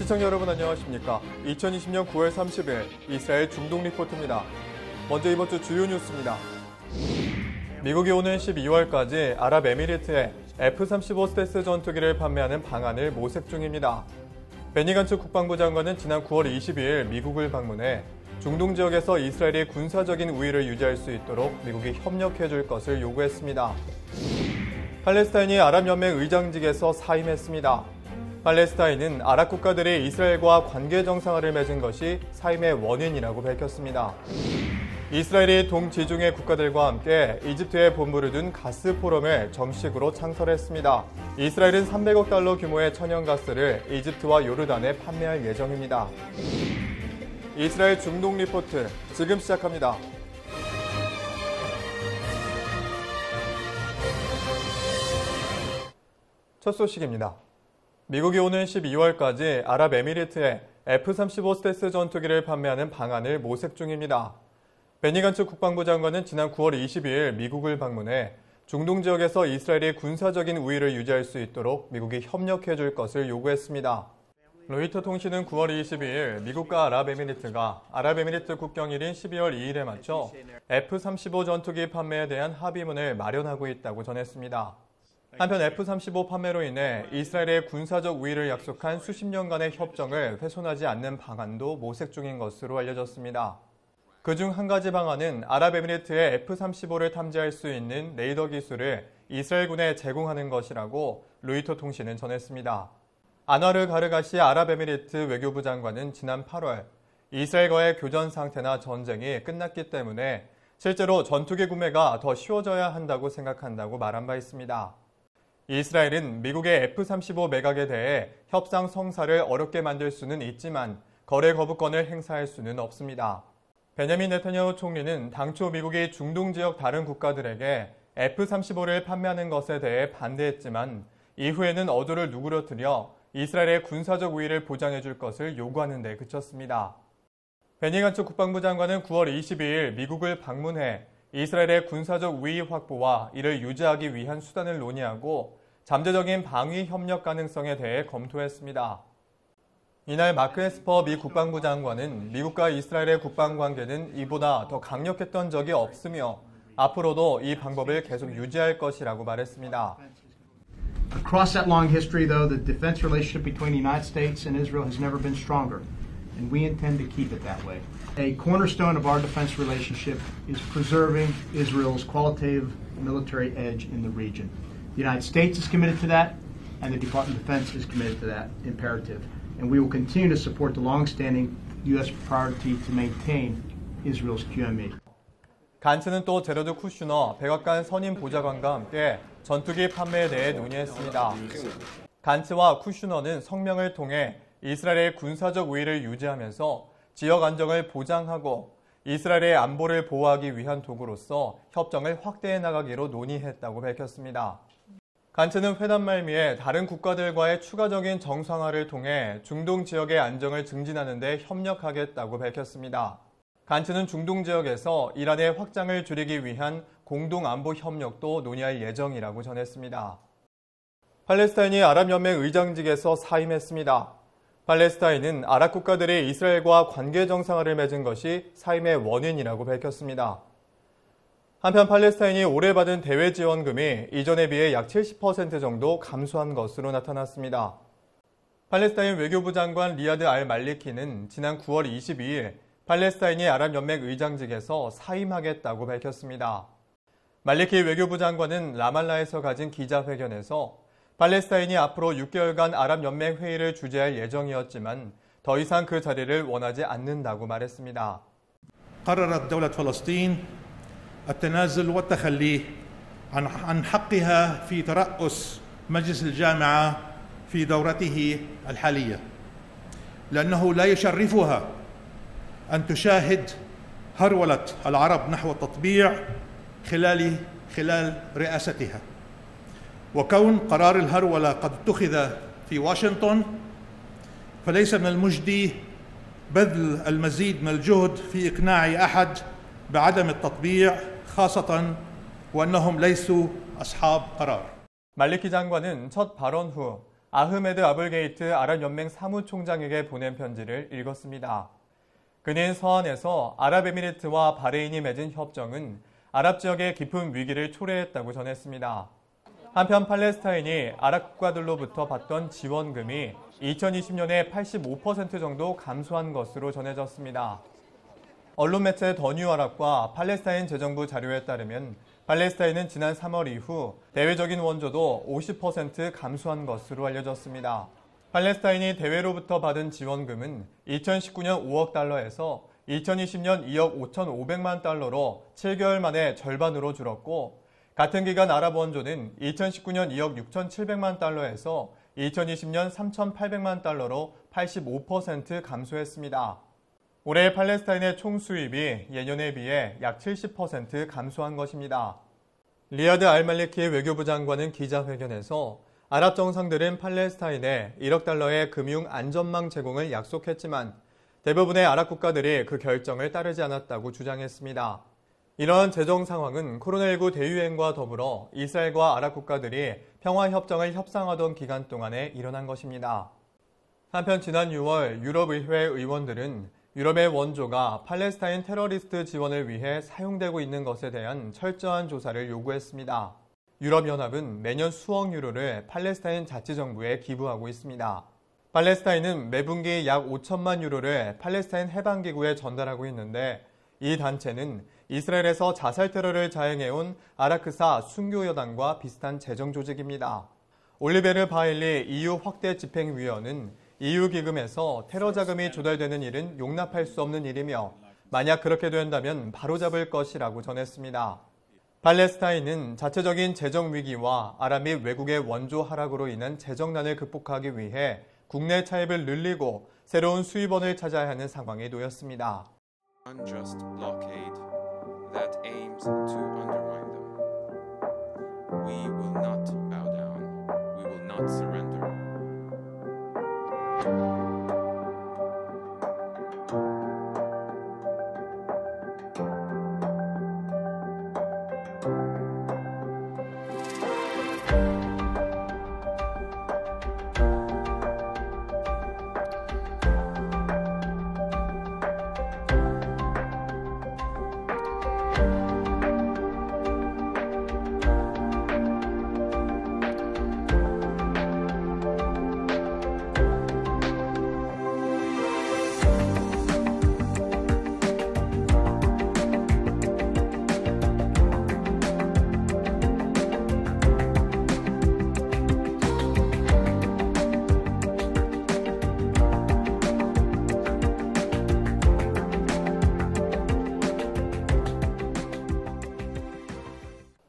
시청자 여러분 안녕하십니까? 2020년 9월 30일 이스라엘 중동 리포트입니다. 먼저 이번 주 주요 뉴스입니다. 미국이 오는 12월까지 아랍에미리트에 F-35 스텔스 전투기를 판매하는 방안을 모색 중입니다. 베니 간츠 국방부 장관은 지난 9월 22일 미국을 방문해 중동 지역에서 이스라엘이 군사적인 우위를 유지할 수 있도록 미국이 협력해 줄 것을 요구했습니다. 팔레스타인이 아랍연맹 의장직에서 사임했습니다. 팔레스타인은 아랍 국가들이 이스라엘과 관계 정상화를 맺은 것이 사임의 원인이라고 밝혔습니다. 이스라엘이 동지중해 국가들과 함께 이집트에 본부를 둔 가스 포럼을 정식으로 창설했습니다. 이스라엘은 300억 달러 규모의 천연가스를 이집트와 요르단에 판매할 예정입니다. 이스라엘 중동 리포트 지금 시작합니다. 첫 소식입니다. 미국이 오는 12월까지 아랍에미리트에 F-35 스텔스 전투기를 판매하는 방안을 모색 중입니다. 베니 간츠 국방부 장관은 지난 9월 22일 미국을 방문해 중동 지역에서 이스라엘이 군사적인 우위를 유지할 수 있도록 미국이 협력해 줄 것을 요구했습니다. 로이터 통신은 9월 22일 미국과 아랍에미리트가 아랍에미리트 국경일인 12월 2일에 맞춰 F-35 전투기 판매에 대한 합의문을 마련하고 있다고 전했습니다. 한편 F-35 판매로 인해 이스라엘의 군사적 우위를 약속한 수십 년간의 협정을 훼손하지 않는 방안도 모색 중인 것으로 알려졌습니다. 그중 한 가지 방안은 아랍에미리트에 F-35를 탐지할 수 있는 레이더 기술을 이스라엘군에 제공하는 것이라고 로이터 통신은 전했습니다. 아나르 가르가시 아랍에미리트 외교부 장관은 지난 8월 이스라엘과의 교전 상태나 전쟁이 끝났기 때문에 실제로 전투기 구매가 더 쉬워져야 한다고 생각한다고 말한 바 있습니다. 이스라엘은 미국의 F-35 매각에 대해 협상 성사를 어렵게 만들 수는 있지만 거래 거부권을 행사할 수는 없습니다. 베냐민 네타냐후 총리는 당초 미국이 중동 지역 다른 국가들에게 F-35를 판매하는 것에 대해 반대했지만 이후에는 어조를 누그러뜨려 이스라엘의 군사적 우위를 보장해 줄 것을 요구하는 데 그쳤습니다. 베니 간츠 국방부 장관은 9월 22일 미국을 방문해 이스라엘의 군사적 우위 확보와 이를 유지하기 위한 수단을 논의하고 잠재적인 방위 협력 가능성에 대해 검토했습니다. 이날 마크 에스퍼 미 국방부 장관은 미국과 이스라엘의 국방 관계는 이보다 더 강력했던 적이 없으며 앞으로도 이 방법을 계속 유지할 것이라고 말했습니다. Across that long history, though, the defense relationship between the United States and Israel has never been stronger, and we intend to keep it that way. A cornerstone of our defense relationship is preserving Israel's qualitative military edge in the region. The United States is committed to that, and the Department of Defense is committed to that imperative. And we will continue to support the long-standing U.S. priority to maintain Israel's QME. 간츠는 또 제러드 쿠슈너 백악관 선임 보좌관과 함께 전투기 판매에 대해 논의했습니다. 간츠와 쿠슈너는 성명을 통해 이스라엘의 군사적 우위를 유지하면서 지역 안정을 보장하고 이스라엘의 안보를 보호하기 위한 도구로서 협정을 확대해 나가기로 논의했다고 밝혔습니다. 간츠는 회담 말미에 다른 국가들과의 추가적인 정상화를 통해 중동 지역의 안정을 증진하는 데 협력하겠다고 밝혔습니다. 간츠는 중동 지역에서 이란의 확장을 줄이기 위한 공동 안보 협력도 논의할 예정이라고 전했습니다. 팔레스타인이 아랍연맹 의장직에서 사임했습니다. 팔레스타인은 아랍 국가들이 이스라엘과 관계 정상화를 맺은 것이 사임의 원인이라고 밝혔습니다. 한편 팔레스타인이 올해 받은 대외 지원금이 이전에 비해 약 70% 정도 감소한 것으로 나타났습니다. 팔레스타인 외교부 장관 리아드 알 말리키는 지난 9월 22일 팔레스타인이 아랍연맹 의장직에서 사임하겠다고 밝혔습니다. 말리키 외교부 장관은 라말라에서 가진 기자회견에서 팔레스타인이 앞으로 6개월간 아랍연맹 회의를 주재할 예정이었지만 더 이상 그 자리를 원하지 않는다고 말했습니다. قررت دولة فلسطين التنازل والتخلي عن حقها في ترأس مجلس الجامعة في دورته الحالية لأنه لا يشرفها أن تشاهد هرولة العرب نحو التطبيع خلال رئاستها وكون قرار الهرولة قد اتخذ في واشنطن فليس من المجدي بذل المزيد من الجهد في إقناع أحد بعدم التطبيع خاصة وأنهم ليسوا أصحاب قرار. 말리키 장관은 첫 발언 후 아흐메드 아블게이트 아랍연맹 사무총장에게 보낸 편지를 읽었습니다. 그는 서한에서 아랍에미리트와 바레인이 맺은 협정은 아랍 지역의 깊은 위기를 초래했다고 전했습니다. 한편 팔레스타인이 아랍 국가들로부터 받던 지원금이 2020년에 85% 정도 감소한 것으로 전해졌습니다. 언론 매체 더 뉴아랍과 팔레스타인 재정부 자료에 따르면 팔레스타인은 지난 3월 이후 대외적인 원조도 50% 감소한 것으로 알려졌습니다. 팔레스타인이 대외로부터 받은 지원금은 2019년 5억 달러에서 2020년 2억 5,500만 달러로 7개월 만에 절반으로 줄었고, 같은 기간 아랍 원조는 2019년 2억 6,700만 달러에서 2020년 3,800만 달러로 85% 감소했습니다. 올해 팔레스타인의 총 수입이 예년에 비해 약 70% 감소한 것입니다. 리야드 알말리키 외교부 장관은 기자회견에서 아랍 정상들은 팔레스타인에 1억 달러의 금융 안전망 제공을 약속했지만 대부분의 아랍 국가들이 그 결정을 따르지 않았다고 주장했습니다. 이러한 재정 상황은 코로나19 대유행과 더불어 이스라엘과 아랍 국가들이 평화협정을 협상하던 기간 동안에 일어난 것입니다. 한편 지난 6월 유럽의회 의원들은 유럽의 원조가 팔레스타인 테러리스트 지원을 위해 사용되고 있는 것에 대한 철저한 조사를 요구했습니다. 유럽연합은 매년 수억 유로를 팔레스타인 자치정부에 기부하고 있습니다. 팔레스타인은 매분기 약 5천만 유로를 팔레스타인 해방기구에 전달하고 있는데, 이 단체는 이스라엘에서 자살 테러를 자행해온 아라크사 순교여단과 비슷한 재정 조직입니다. 올리베르 바일리 EU 확대 집행위원은 EU 기금에서 테러 자금이 조달되는 일은 용납할 수 없는 일이며 만약 그렇게 된다면 바로잡을 것이라고 전했습니다. 팔레스타인은 자체적인 재정 위기와 아랍 및 외국의 원조 하락으로 인한 재정난을 극복하기 위해 국내 차입을 늘리고 새로운 수입원을 찾아야 하는 상황에 놓였습니다. Unjust blockade that aims to undermine them. We will not bow down. We will not surrender.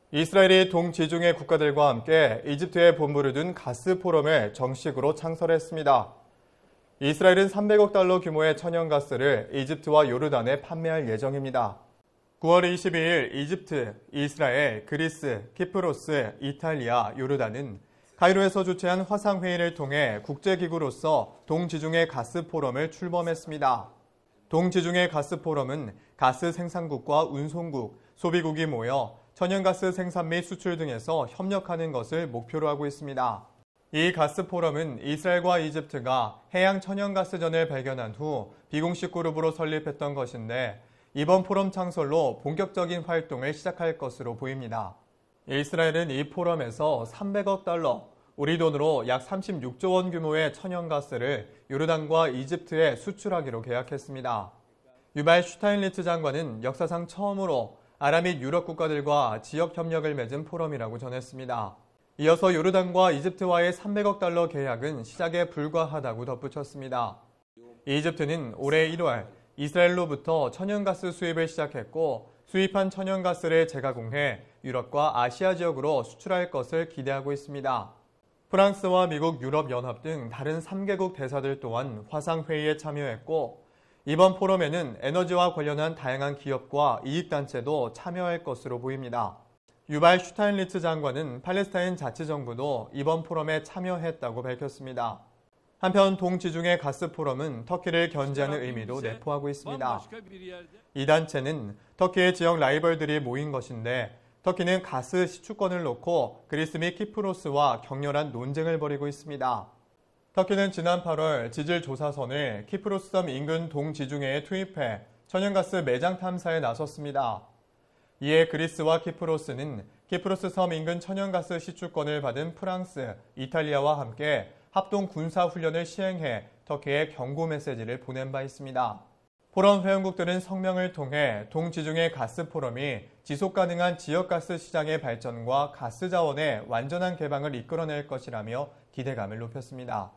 이스라엘이 동지중해 국가들과 함께 이집트에 본부를 둔 가스 포럼을 정식으로 창설했습니다. 이스라엘은 300억 달러 규모의 천연가스를 이집트와 요르단에 판매할 예정입니다. 9월 22일 이집트, 이스라엘, 그리스, 키프로스, 이탈리아, 요르단은 카이로에서 주최한 화상회의를 통해 국제기구로서 동지중해 가스 포럼을 출범했습니다. 동지중해 가스 포럼은 가스 생산국과 운송국, 소비국이 모여 천연가스 생산 및 수출 등에서 협력하는 것을 목표로 하고 있습니다. 이 가스 포럼은 이스라엘과 이집트가 해양 천연가스전을 발견한 후 비공식 그룹으로 설립했던 것인데, 이번 포럼 창설로 본격적인 활동을 시작할 것으로 보입니다. 이스라엘은 이 포럼에서 300억 달러, 우리 돈으로 약 36조 원 규모의 천연가스를 요르단과 이집트에 수출하기로 계약했습니다. 유발 슈타인리츠 장관은 역사상 처음으로 아랍 및 유럽 국가들과 지역 협력을 맺은 포럼이라고 전했습니다. 이어서 요르단과 이집트와의 300억 달러 계약은 시작에 불과하다고 덧붙였습니다. 이집트는 올해 1월 이스라엘로부터 천연가스 수입을 시작했고, 수입한 천연가스를 재가공해 유럽과 아시아 지역으로 수출할 것을 기대하고 있습니다. 프랑스와 미국, 유럽연합 등 다른 3개국 대사들 또한 화상회의에 참여했고, 이번 포럼에는 에너지와 관련한 다양한 기업과 이익단체도 참여할 것으로 보입니다. 유발 슈타인리츠 장관은 팔레스타인 자치정부도 이번 포럼에 참여했다고 밝혔습니다. 한편 동지중해 가스 포럼은 터키를 견제하는 의미도 내포하고 있습니다. 이 단체는 터키의 지역 라이벌들이 모인 것인데, 터키는 가스 시추권을 놓고 그리스 및 키프로스와 격렬한 논쟁을 벌이고 있습니다. 터키는 지난 8월 지질 조사선을 키프로스 섬 인근 동지중해에 투입해 천연가스 매장 탐사에 나섰습니다. 이에 그리스와 키프로스는 키프로스 섬 인근 천연가스 시추권을 받은 프랑스, 이탈리아와 함께 합동 군사훈련을 시행해 터키에 경고 메시지를 보낸 바 있습니다. 포럼 회원국들은 성명을 통해 동지중해 가스 포럼이 지속가능한 지역가스 시장의 발전과 가스 자원의 완전한 개방을 이끌어낼 것이라며 기대감을 높였습니다.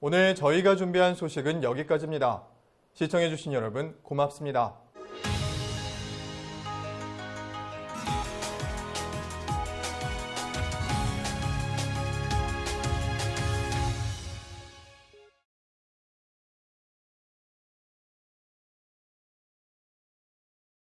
오늘 저희가 준비한 소식은 여기까지입니다. 시청해주신 여러분 고맙습니다.